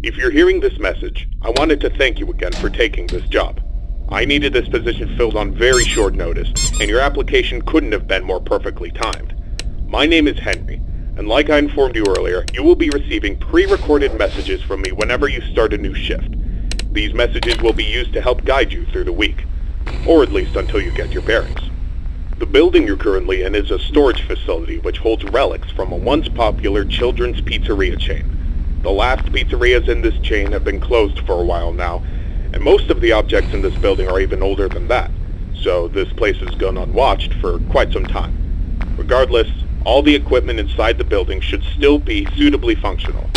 If you're hearing this message, I wanted to thank you again for taking this job. I needed this position filled on very short notice, and your application couldn't have been more perfectly timed. My name is Henry, and like I informed you earlier, you will be receiving pre-recorded messages from me whenever you start a new shift. These messages will be used to help guide you through the week, or at least until you get your bearings. The building you're currently in is a storage facility which holds relics from a once popular children's pizzeria chain. The last pizzerias in this chain have been closed for a while now, and most of the objects in this building are even older than that, so this place has gone unwatched for quite some time. Regardless, all the equipment inside the building should still be suitably functional.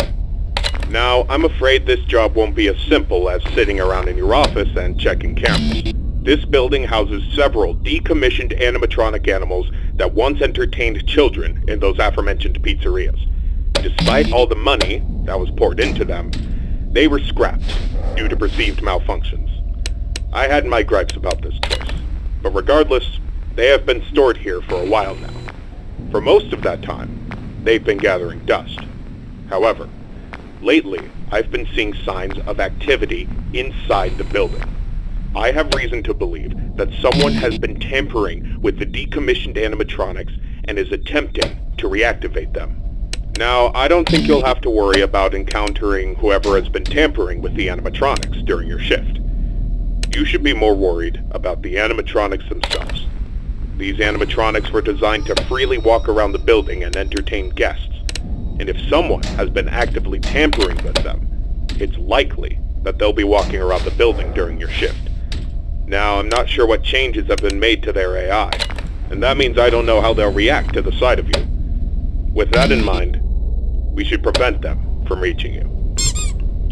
Now, I'm afraid this job won't be as simple as sitting around in your office and checking cameras. This building houses several decommissioned animatronic animals that once entertained children in those aforementioned pizzerias. Despite all the money that was poured into them, they were scrapped due to perceived malfunctions. I had my gripes about this choice, but regardless, they have been stored here for a while now. For most of that time, they've been gathering dust. However, lately, I've been seeing signs of activity inside the building. I have reason to believe that someone has been tampering with the decommissioned animatronics and is attempting to reactivate them. Now, I don't think you'll have to worry about encountering whoever has been tampering with the animatronics during your shift. You should be more worried about the animatronics themselves. These animatronics were designed to freely walk around the building and entertain guests, and if someone has been actively tampering with them, it's likely that they'll be walking around the building during your shift. Now, I'm not sure what changes have been made to their AI, and that means I don't know how they'll react to the sight of you. With that in mind, we should prevent them from reaching you.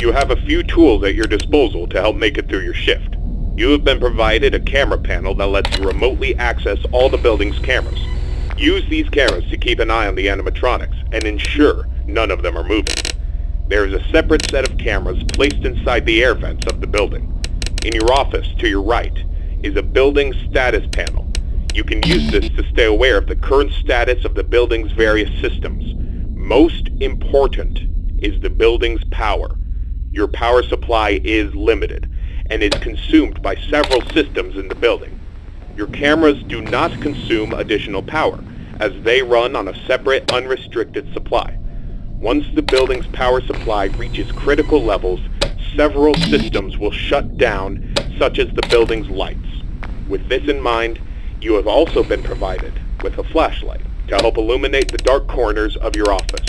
You have a few tools at your disposal to help make it through your shift. You have been provided a camera panel that lets you remotely access all the building's cameras. Use these cameras to keep an eye on the animatronics and ensure none of them are moving. There is a separate set of cameras placed inside the air vents of the building. In your office to your right is a building status panel. You can use this to stay aware of the current status of the building's various systems. Most important is the building's power. Your power supply is limited and is consumed by several systems in the building. Your cameras do not consume additional power, as they run on a separate, unrestricted supply. Once the building's power supply reaches critical levels, several systems will shut down, such as the building's lights. With this in mind, you have also been provided with a flashlight to help illuminate the dark corners of your office.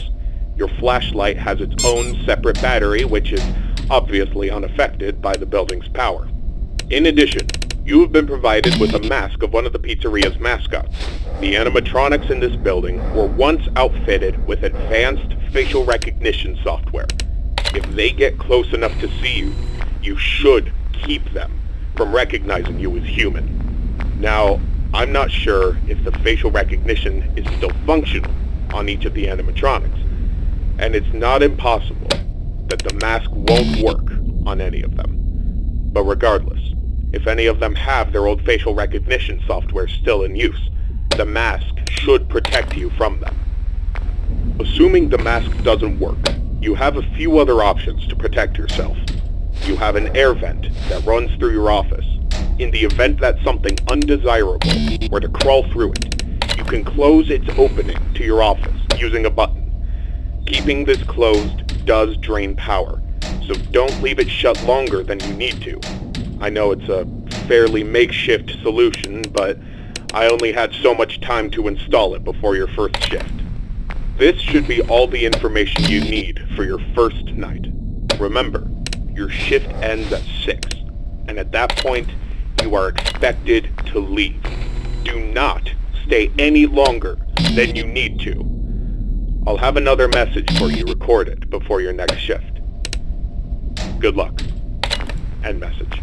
Your flashlight has its own separate battery, which is obviously unaffected by the building's power. In addition, you have been provided with a mask of one of the pizzeria's mascots. The animatronics in this building were once outfitted with advanced facial recognition software. If they get close enough to see you, you should keep them from recognizing you as human. Now, I'm not sure if the facial recognition is still functional on each of the animatronics, and it's not impossible that the mask won't work on any of them. But regardless, if any of them have their old facial recognition software still in use, the mask should protect you from them. Assuming the mask doesn't work, you have a few other options to protect yourself. You have an air vent that runs through your office. In the event that something undesirable were to crawl through it, you can close its opening to your office using a button. Keeping this closed does drain power, so don't leave it shut longer than you need to. I know it's a fairly makeshift solution, but I only had so much time to install it before your first shift. This should be all the information you need for your first night. Remember, your shift ends at 6, and at that point, you are expected to leave. Do not stay any longer than you need to. I'll have another message for you recorded before your next shift. Good luck. End message.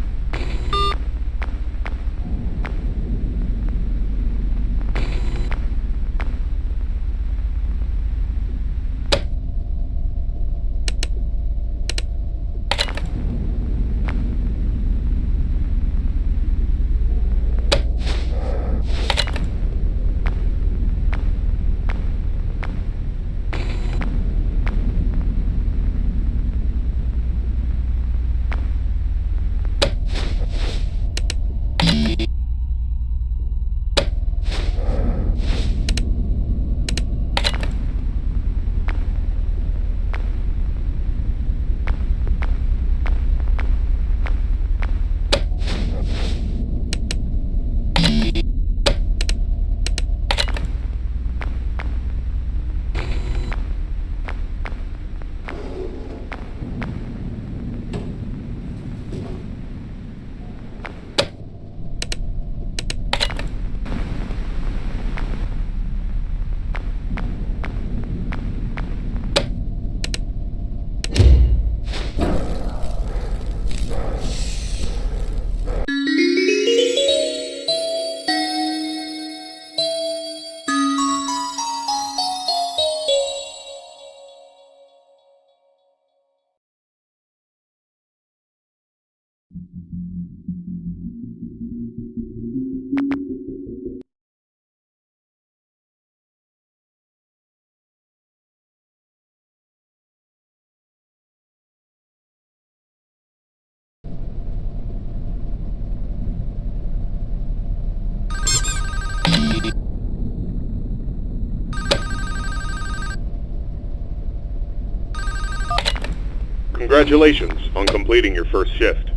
Congratulations on completing your first shift.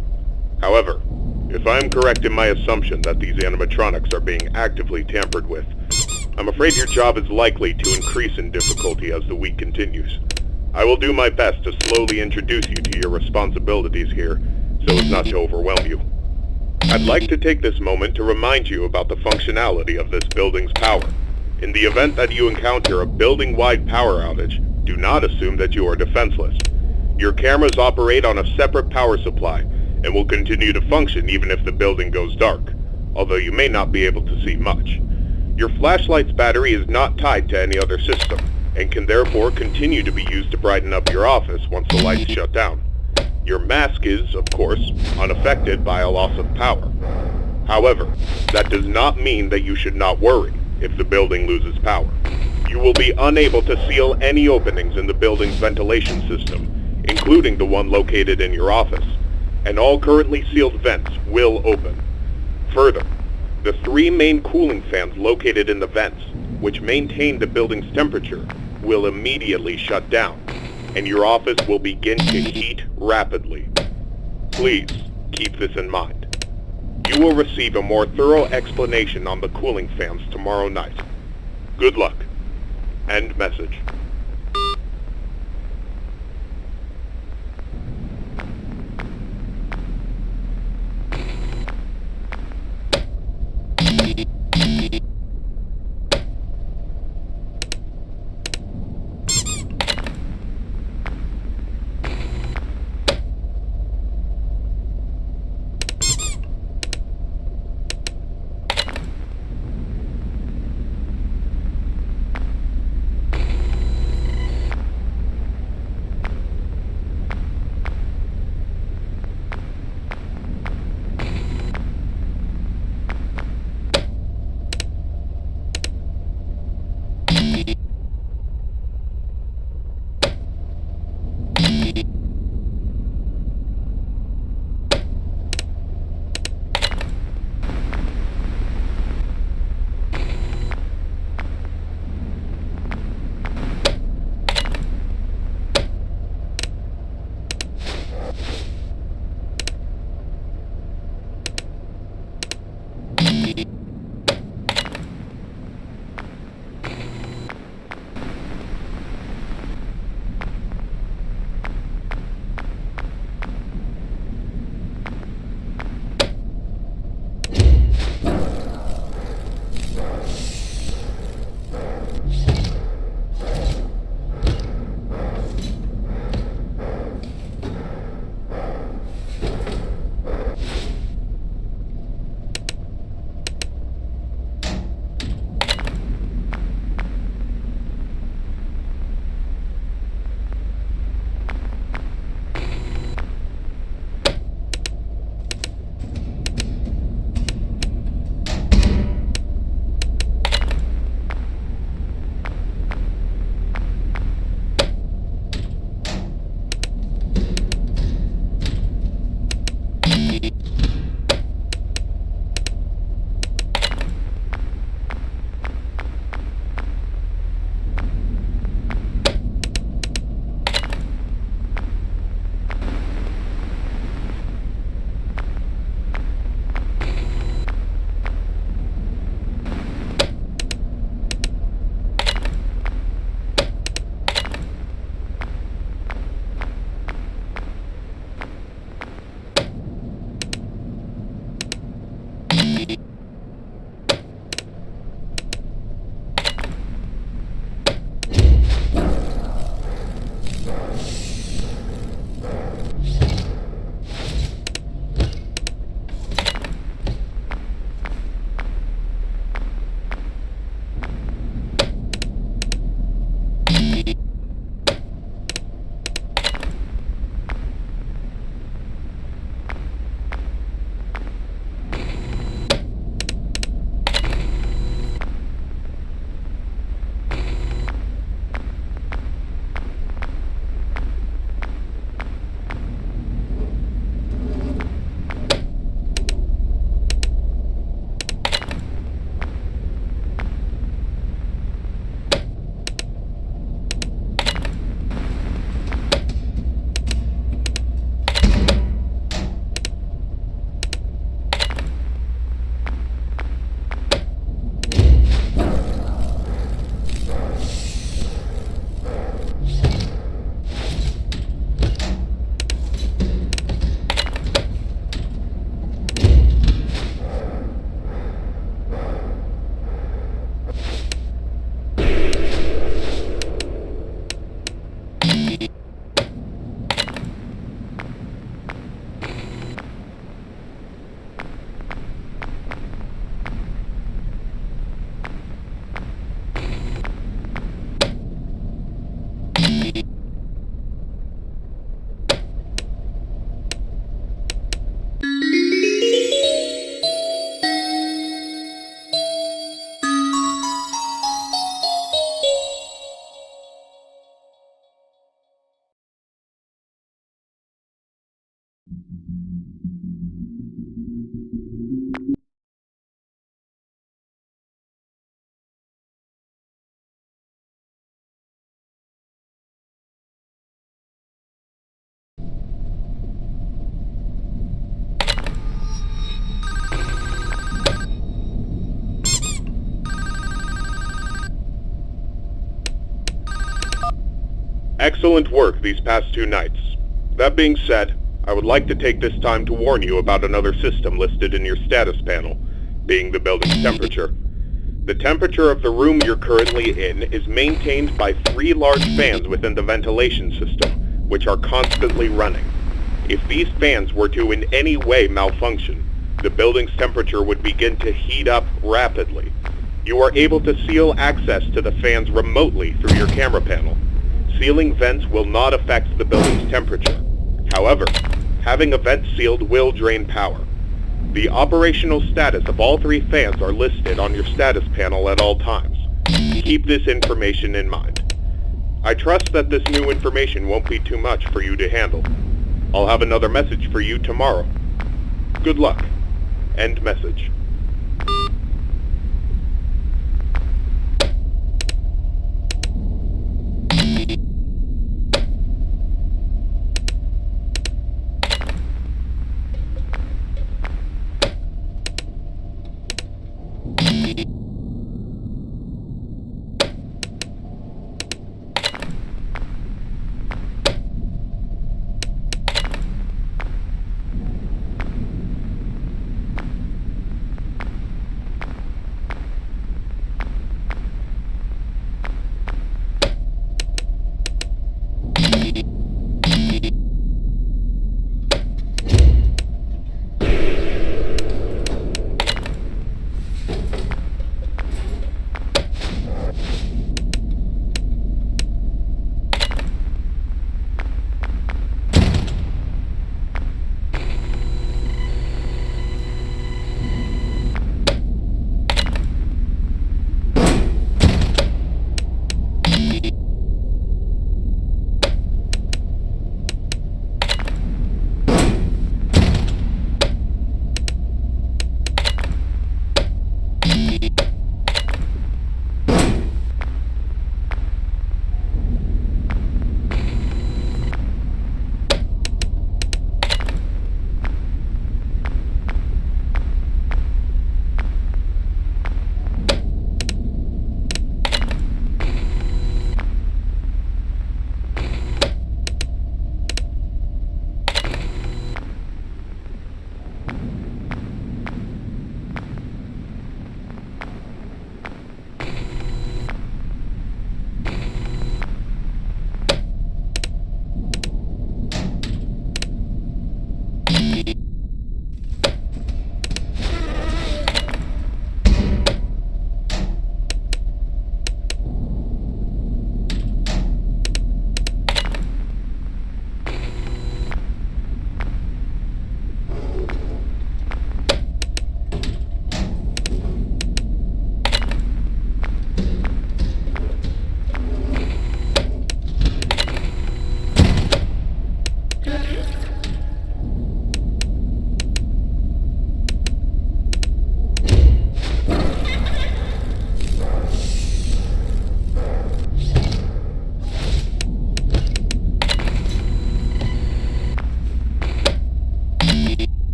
However, if I am correct in my assumption that these animatronics are being actively tampered with, I'm afraid your job is likely to increase in difficulty as the week continues. I will do my best to slowly introduce you to your responsibilities here, so as not to overwhelm you. I'd like to take this moment to remind you about the functionality of this building's power. In the event that you encounter a building-wide power outage, do not assume that you are defenseless. Your cameras operate on a separate power supply and will continue to function even if the building goes dark, although you may not be able to see much. Your flashlight's battery is not tied to any other system, and can therefore continue to be used to brighten up your office once the lights shut down. Your mask is, of course, unaffected by a loss of power. However, that does not mean that you should not worry if the building loses power. You will be unable to seal any openings in the building's ventilation system, including the one located in your office, and all currently sealed vents will open. Further, the 3 main cooling fans located in the vents, which maintain the building's temperature, will immediately shut down, and your office will begin to heat rapidly. Please keep this in mind. You will receive a more thorough explanation on the cooling fans tomorrow night. Good luck. End message. Excellent work these past 2 nights. That being said, I would like to take this time to warn you about another system listed in your status panel, being the building's temperature. The temperature of the room you're currently in is maintained by 3 large fans within the ventilation system, which are constantly running. If these fans were to in any way malfunction, the building's temperature would begin to heat up rapidly. You are able to seal access to the fans remotely through your camera panel. Sealing vents will not affect the building's temperature. However, having a vent sealed will drain power. The operational status of all 3 fans are listed on your status panel at all times. Keep this information in mind. I trust that this new information won't be too much for you to handle. I'll have another message for you tomorrow. Good luck. End message.